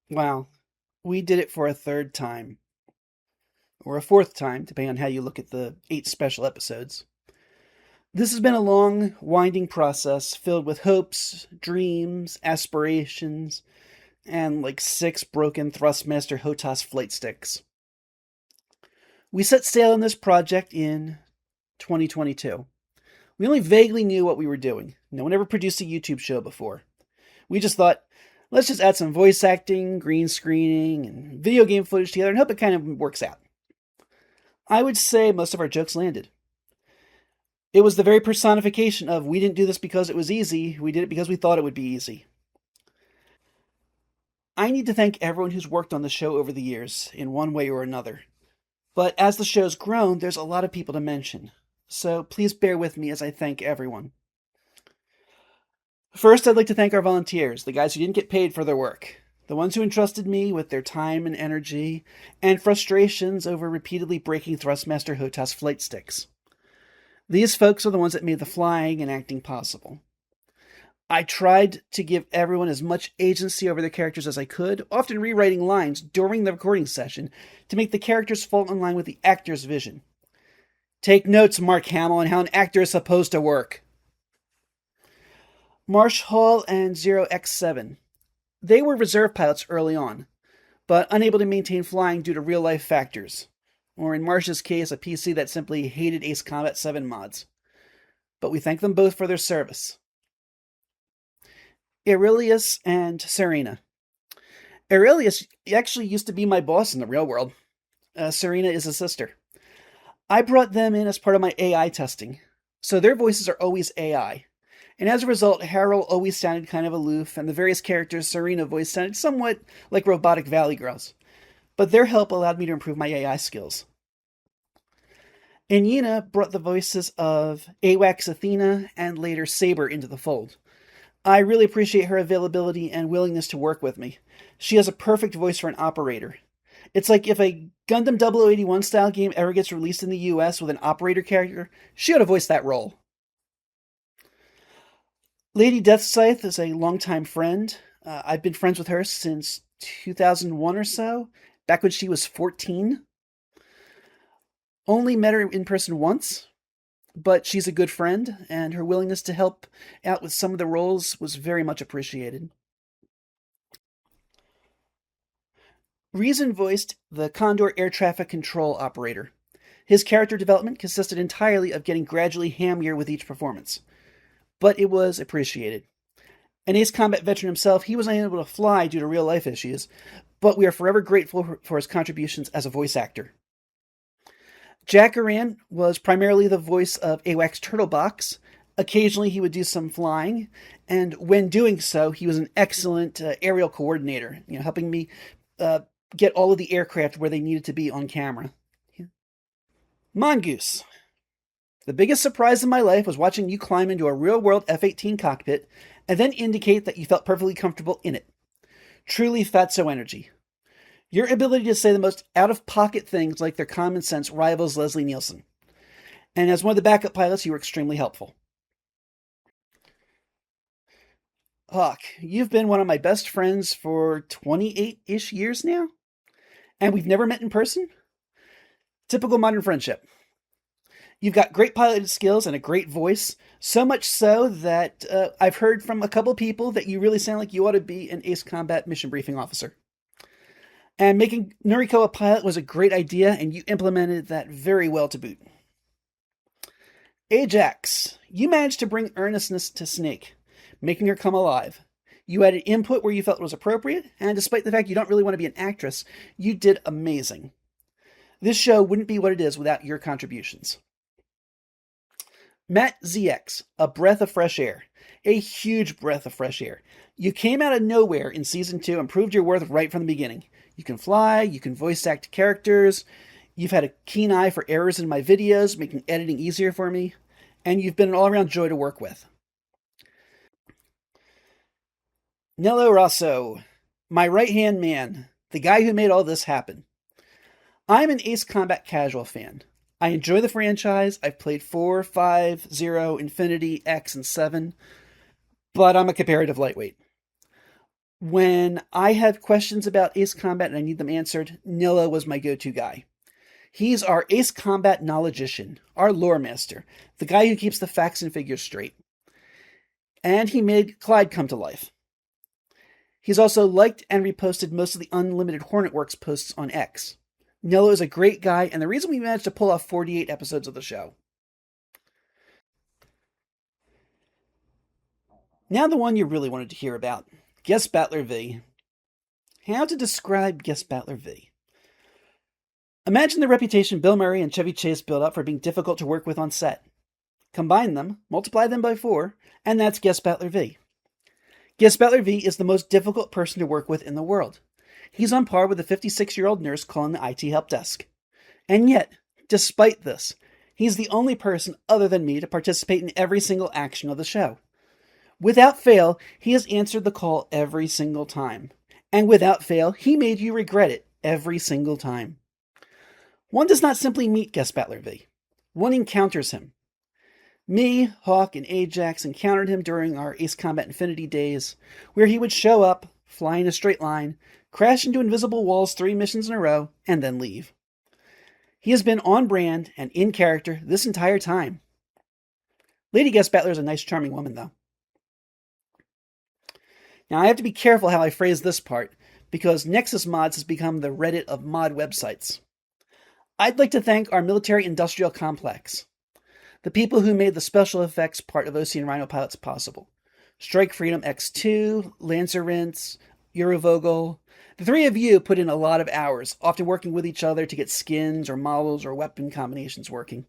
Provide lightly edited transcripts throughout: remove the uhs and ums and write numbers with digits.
Wow, we did it for a third time, or a fourth time, depending on how you look at the 8 special episodes. This has been a long, winding process filled with hopes, dreams, aspirations, and like 6 broken Thrustmaster HOTAS flight sticks. We set sail on this project in 2022. We only vaguely knew what we were doing. No one ever produced a YouTube show before. We just thought, let's just add some voice acting, green screening, and video game footage together and hope it kind of works out. I would say most of our jokes landed. It was the very personification of we didn't do this because it was easy, we did it because we thought it would be easy. I need to thank everyone who's worked on the show over the years, in one way or another. But as the show's grown, there's a lot of people to mention. So please bear with me as I thank everyone. First, I'd like to thank our volunteers, the guys who didn't get paid for their work. The ones who entrusted me with their time and energy, and frustrations over repeatedly breaking Thrustmaster HOTAS flight sticks. These folks are the ones that made the flying and acting possible. I tried to give everyone as much agency over their characters as I could, often rewriting lines during the recording session to make the characters fall in line with the actor's vision. Take notes, Mark Hamill, on how an actor is supposed to work. Marsh Hall and Zero X7. They were reserve pilots early on, but unable to maintain flying due to real-life factors, or in Marsh's case, a PC that simply hated Ace Combat 7 mods. But we thank them both for their service. Aurelius and Serena. Aurelius actually used to be my boss in the real world. Serena is a sister. I brought them in as part of my AI testing, so their voices are always AI. And as a result, Harold always sounded kind of aloof, and the various characters Serena voiced sounded somewhat like robotic Valley Girls. But their help allowed me to improve my AI skills. Inina brought the voices of AWACS Athena and later Saber into the fold. I really appreciate her availability and willingness to work with me. She has a perfect voice for an operator. It's like if a Gundam 0081 style game ever gets released in the US with an operator character, she ought to voice that role. Lady Deathscythe is a longtime friend. I've been friends with her since 2001 or so, back when she was 14. Only met her in person once, but she's a good friend, and her willingness to help out with some of the roles was very much appreciated. Reason voiced the Condor air traffic control operator. His character development consisted entirely of getting gradually hammier with each performance, but it was appreciated. An Ace Combat veteran himself, he was unable to fly due to real life issues, but we are forever grateful for his contributions as a voice actor. Jack Aran was primarily the voice of AWACS Turtlebox. Occasionally he would do some flying, and when doing so, he was an excellent aerial coordinator, helping me get all of the aircraft where they needed to be on camera. Mongoose. The biggest surprise in my life was watching you climb into a real-world F-18 cockpit and then indicate that you felt perfectly comfortable in it. Truly fatso energy. Your ability to say the most out-of-pocket things like their common sense rivals Leslie Nielsen. And as one of the backup pilots, you were extremely helpful. Hawk, you've been one of my best friends for 28-ish years now? And we've never met in person? Typical modern friendship. You've got great piloting skills and a great voice, so much so that I've heard from a couple people that you really sound like you ought to be an Ace Combat mission briefing officer. And making Noriko a pilot was a great idea, and you implemented that very well to boot. Ajax, you managed to bring earnestness to Snake, making her come alive. You added input where you felt it was appropriate, and despite the fact you don't really want to be an actress, you did amazing. This show wouldn't be what it is without your contributions. Matt ZX, a breath of fresh air. A huge breath of fresh air. You came out of nowhere in Season 2 and proved your worth right from the beginning. You can fly, you can voice act characters, you've had a keen eye for errors in my videos, making editing easier for me, and you've been an all-around joy to work with. Nello Rosso, my right-hand man, the guy who made all this happen. I'm an Ace Combat casual fan. I enjoy the franchise. I've played 4, 5, 0, Infinity, X, and 7, but I'm a comparative lightweight. When I have questions about Ace Combat and I need them answered, Nilla was my go-to guy. He's our Ace Combat knowledgeician, our lore master, the guy who keeps the facts and figures straight. And he made Clyde come to life. He's also liked and reposted most of the Unlimited Hornet Works posts on X. Nilla is a great guy, and the reason we managed to pull off 48 episodes of the show. Now the one you really wanted to hear about, Guest Battler V. How to describe Guest Battler V? Imagine the reputation Bill Murray and Chevy Chase built up for being difficult to work with on set. Combine them, multiply them by 4, and that's Guest Battler V. Guest Battler V is the most difficult person to work with in the world. He's on par with a 56-year-old nurse calling the IT help desk. And yet, despite this, he's the only person other than me to participate in every single action of the show. Without fail, he has answered the call every single time. And without fail, he made you regret it every single time. One does not simply meet Guest Battler V. One encounters him. Me, Hawk, and Ajax encountered him during our Ace Combat Infinity days, where he would show up, fly in a straight line, crash into invisible walls 3 missions in a row, and then leave. He has been on brand and in character this entire time. Lady Guest Battler is a nice, charming woman, though. Now, I have to be careful how I phrase this part, because Nexus Mods has become the Reddit of mod websites. I'd like to thank our military-industrial complex, the people who made the special effects part of Ocean Rhino Pilots possible. Strike Freedom X2, Lancer Rinse, Eurovogel. The 3 of you put in a lot of hours, often working with each other to get skins or models or weapon combinations working.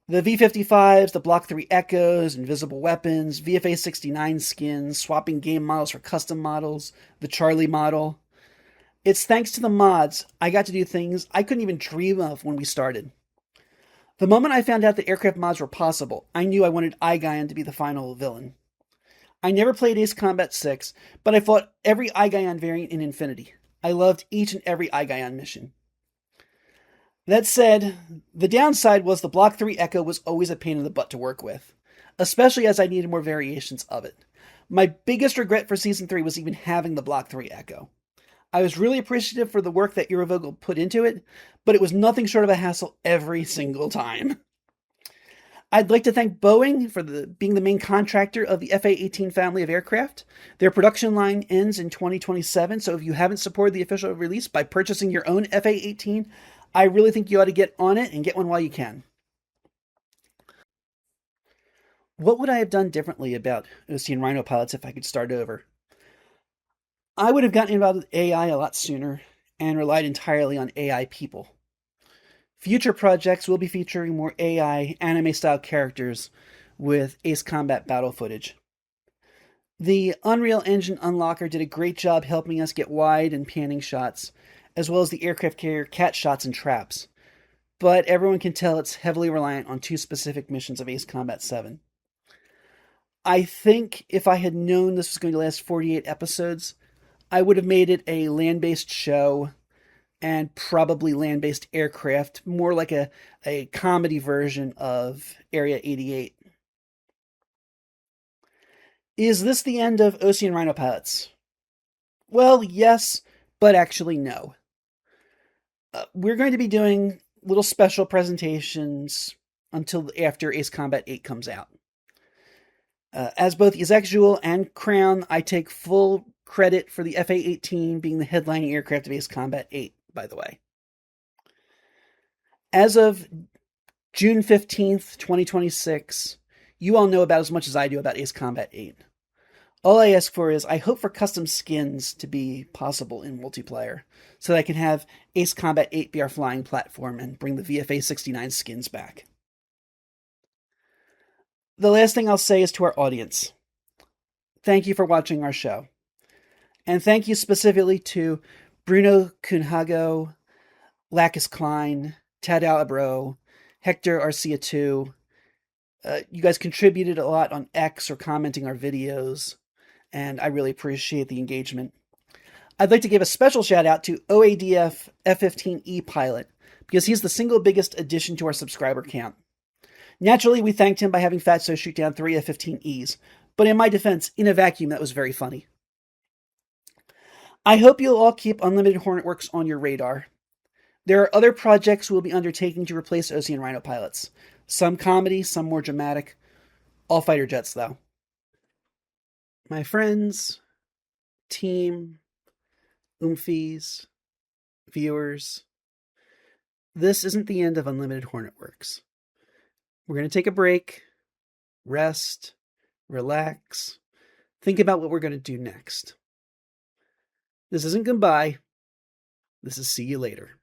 The V-55s, the Block 3 Echoes, Invisible Weapons, VFA 69 skins, swapping game models for custom models, the Charlie model. It's thanks to the mods I got to do things I couldn't even dream of when we started. The moment I found out that aircraft mods were possible, I knew I wanted Aigion to be the final villain. I never played Ace Combat 6, but I fought every Aigion variant in Infinity. I loved each and every Aigion mission. That said, the downside was the Block 3 Echo was always a pain in the butt to work with, especially as I needed more variations of it. My biggest regret for Season 3 was even having the Block 3 Echo. I was really appreciative for the work that Eurovogel put into it, but it was nothing short of a hassle every single time. I'd like to thank Boeing for being the main contractor of the FA-18 family of aircraft. Their production line ends in 2027, so if you haven't supported the official release by purchasing your own FA-18, I really think you ought to get on it and get one while you can. What would I have done differently about Ocean Rhino Pilots if I could start over? I would have gotten involved with AI a lot sooner and relied entirely on AI people. Future projects will be featuring more AI anime-style characters with Ace Combat battle footage. The Unreal Engine Unlocker did a great job helping us get wide and panning shots, as well as the aircraft carrier cat shots and traps. But everyone can tell it's heavily reliant on 2 specific missions of Ace Combat 7. I think if I had known this was going to last 48 episodes, I would have made it a land-based show and probably land-based aircraft, more like a comedy version of Area 88. Is this the end of Ocean Rhino Pilots? Well, yes, but actually no. We're going to be doing little special presentations until after Ace Combat 8 comes out. As both Ezekiel and Crown, I take full credit for the FA-18 being the headlining aircraft of Ace Combat 8, by the way. As of June 15th, 2026, you all know about as much as I do about Ace Combat 8. All I ask for is I hope for custom skins to be possible in multiplayer, so that I can have Ace Combat 8 be our flying platform and bring the VFA 69 skins back. The last thing I'll say is to our audience. Thank you for watching our show. And thank you specifically to Bruno Cunhago, Lacus Klein, Tad Alabro, Hector Arcia 2. You guys contributed a lot on X or commenting our videos, and I really appreciate the engagement. I'd like to give a special shout out to OADF F-15E pilot, because he's the single biggest addition to our subscriber count. Naturally, we thanked him by having Fatso shoot down 3 F-15Es, but in my defense, in a vacuum, that was very funny. I hope you'll all keep Unlimited Hornet Works on your radar. There are other projects we'll be undertaking to replace Ocean Rhino pilots. Some comedy, some more dramatic. All fighter jets, though. My friends, team, oomfies, viewers, this isn't the end of Unlimited Hornet Works. We're going to take a break, rest, relax, think about what we're going to do next. This isn't goodbye. This is see you later.